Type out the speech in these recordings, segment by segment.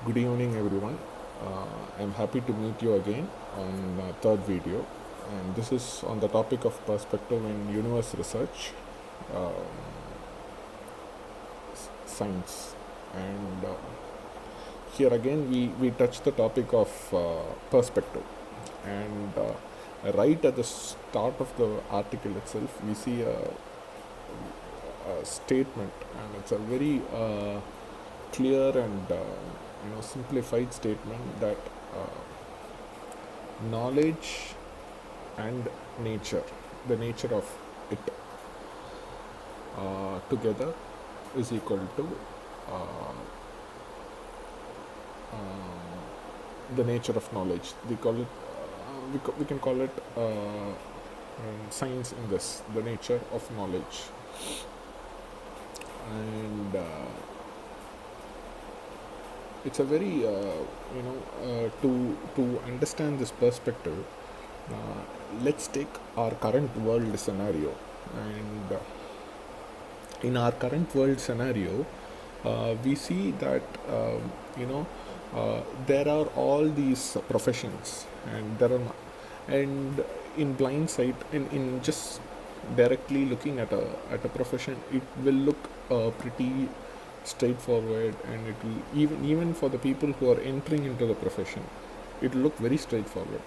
Good evening, everyone. I'm happy to meet you again on third video, and this is on the topic of perspective in universe research, science, and here again we touch the topic of perspective, and right at the start of the article itself, we see a statement, and it's a very clear and simplified statement that knowledge and nature, the nature of it together is equal to the nature of knowledge. We call it, we can call it science in this, the nature of knowledge. And it's a very, to understand this perspective, let's take our current world scenario. And in our current world scenario, we see that there are all these professions, and and in blind sight, in just directly looking at a profession, it will look pretty straightforward, and it will, even for the people who are entering into the profession, it will look very straightforward.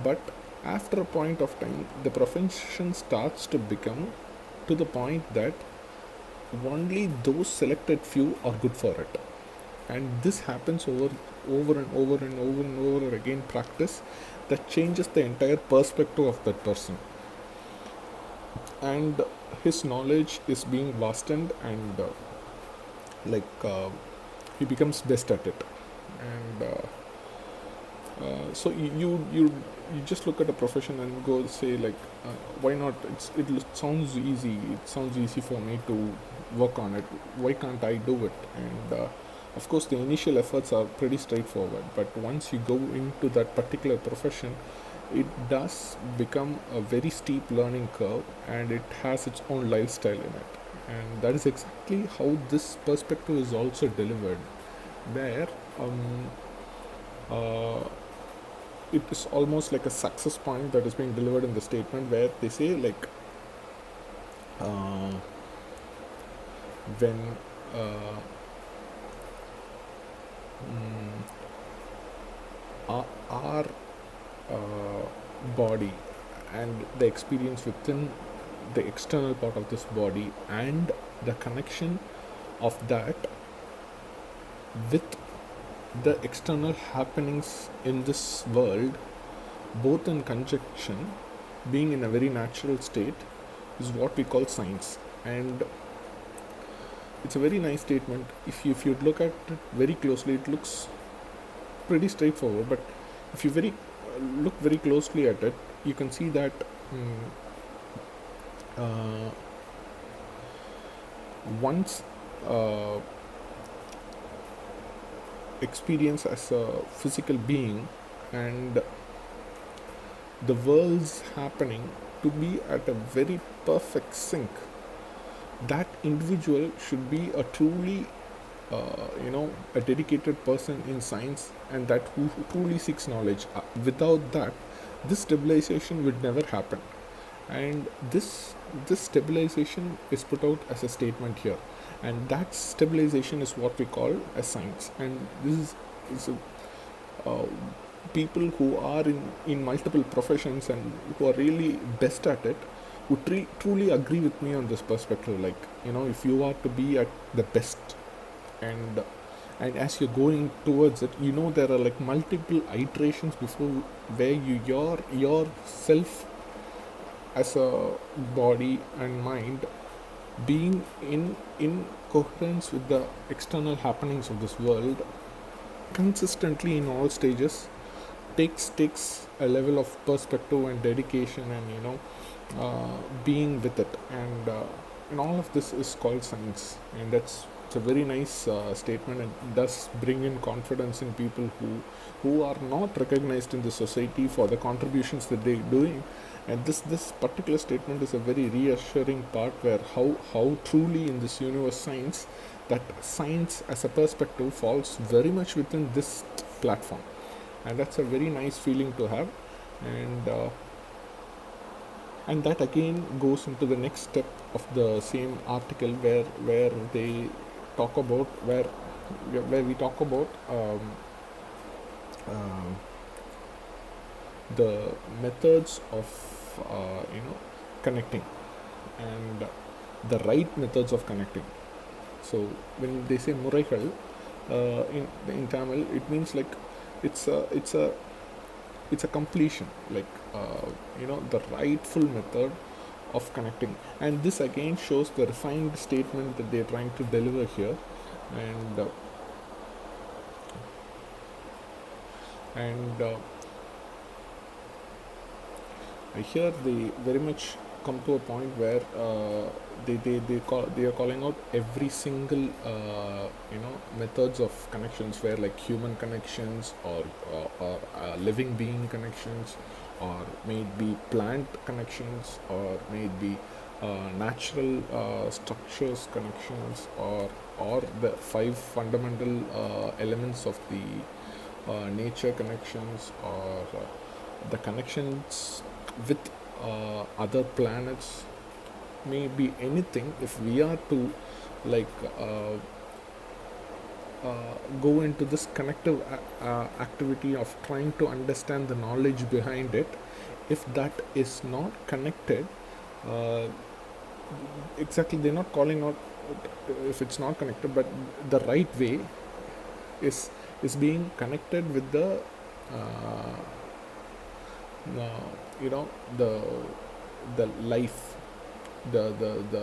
But after a point of time, the profession starts to become to the point that only those selected few are good for it, and this happens over and over and over and over again practice that changes the entire perspective of that person, and his knowledge is being vastened, and he becomes best at it. And so you just look at a profession and go say like, why not, sounds easy, it sounds easy for me to work on it, why can't I do it? And of course the initial efforts are pretty straightforward, but once you go into that particular profession, it does become a very steep learning curve, and it has its own lifestyle in it. And that is exactly how this perspective is also delivered, where uh, it is almost like a success point that is being delivered in the statement, where they say like, uh, when uh, our body and the experience within the external part of this body, and the connection of that with the external happenings in this world, both in conjunction, being in a very natural state, is what we call science. And it's a very nice statement. If you look at it very closely, it looks pretty straightforward, but if you look very closely at it, you can see that uh, once experience as a physical being, and the world's happening to be at a very perfect sync, that individual should be a truly a dedicated person in science, and that who truly seeks knowledge. Without that, this stabilization would never happen. And this stabilization is put out as a statement here, and that stabilization is what we call as science. And this is people who are in multiple professions and who are really best at it would truly agree with me on this perspective. Like, if you are to be at the best, and as you're going towards it, there are like multiple iterations before, where your self as a body and mind being in coherence with the external happenings of this world consistently in all stages takes a level of perspective and dedication, and being with it, and all of this is called science. And it's a very nice statement, and does bring in confidence in people who are not recognized in the society for the contributions that they're doing. And this particular statement is a very reassuring part, where how truly in this universe science that science as a perspective falls very much within this platform, and that's a very nice feeling to have. And uh, and that again goes into the next step of the same article, where they talk about where we talk about um, the methods of connecting, and the right methods of connecting. So when they say muraigal, in Tamil, it means like it's a it's a it's a completion, like the rightful method of connecting. And this again shows the refined statement that they're trying to deliver here. And uh, and uh, here they very much come to a point where they are calling out every single methods of connections, where like human connections, or living being connections, or may it be plant connections, or may it be natural structures connections, or the five fundamental elements of the nature connections, or the connections with other planets, may be anything. If we are to like go into this connective activity of trying to understand the knowledge behind it, if that is not connected, uh, exactly, they're not calling out if it's not connected, but the right way is being connected with the uh, uh, you know the life, the uh,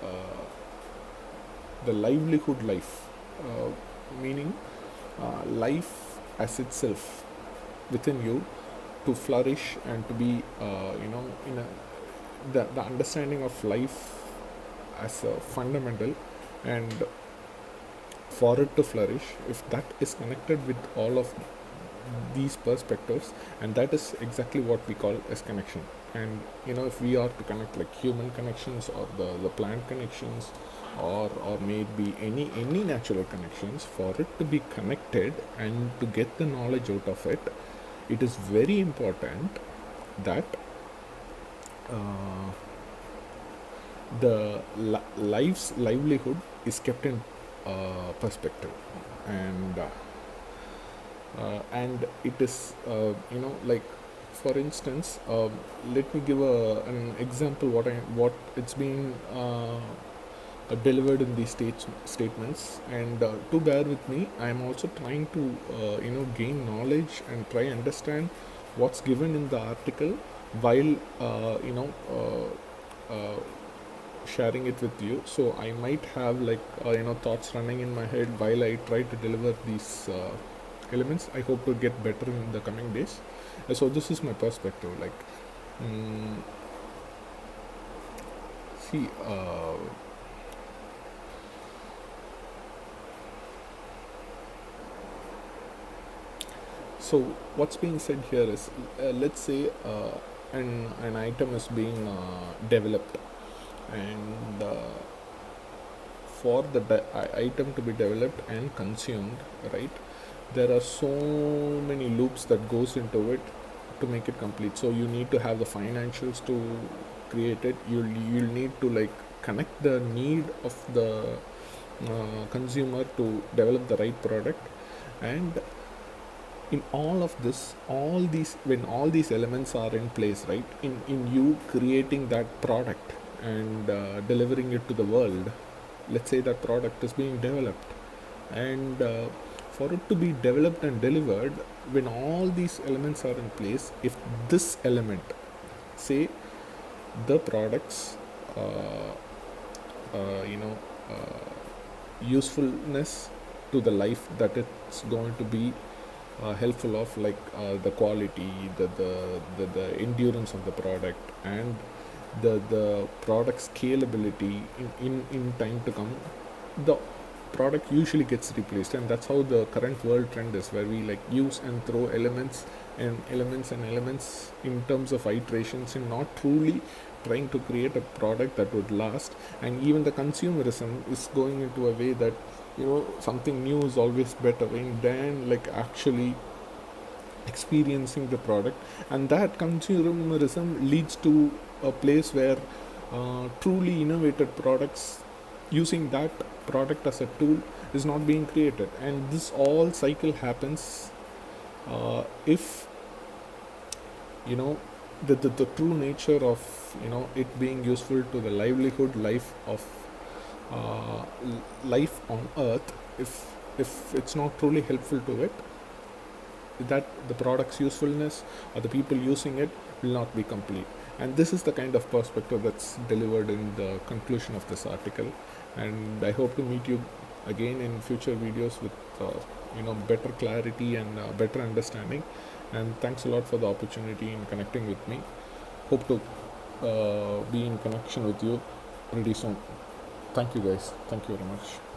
uh, the livelihood life, meaning life as itself within you, to flourish and to be in a the understanding of life as a fundamental, and for it to flourish, if that is connected with all of these perspectives, and that is exactly what we call as connection. And if we are to connect like human connections, or the plant connections, or may it be any natural connections, for it to be connected and to get the knowledge out of it, it is very important that uh, the life's livelihood is kept in perspective. And it is like, for instance, let me give an example what it's being delivered in these statements. And to bear with me, I am also trying to gain knowledge and try understand what's given in the article, while sharing it with you. So I might have like thoughts running in my head while I try to deliver these elements. I hope to get better in the coming days. So this is my perspective, like, see, so what's being said here is, let's say an item is being developed, and for the item to be developed and consumed, right, there are so many loops that goes into it to make it complete. So you need to have the financials to create it. You'll need to like connect the need of the consumer to develop the right product. And in all of this, when all these elements are in place, right, in you creating that product and delivering it to the world, let's say that product is being developed, and for it to be developed and delivered, when all these elements are in place, if this element, say the products uh, uh, you know usefulness to the life that it's going to be helpful of, like the quality, the endurance of the product, and the product scalability in time to come, the product usually gets replaced, and that's how the current world trend is, where we like use and throw elements and elements and elements in terms of iterations, and not truly trying to create a product that would last. And even the consumerism is going into a way that, something new is always better than like actually experiencing the product. And that consumerism leads to a place where truly innovated products, using that product as a tool, is not being created. And this all cycle happens if you know the true nature of it being useful to the livelihood life of life on earth. If it's not truly helpful to it, that the product's usefulness or the people using it will not be complete. And this is the kind of perspective that's delivered in the conclusion of this article. And I hope to meet you again in future videos with better clarity and better understanding. And thanks a lot for the opportunity in connecting with me. Hope to be in connection with you pretty soon. Thank you guys. Thank you very much.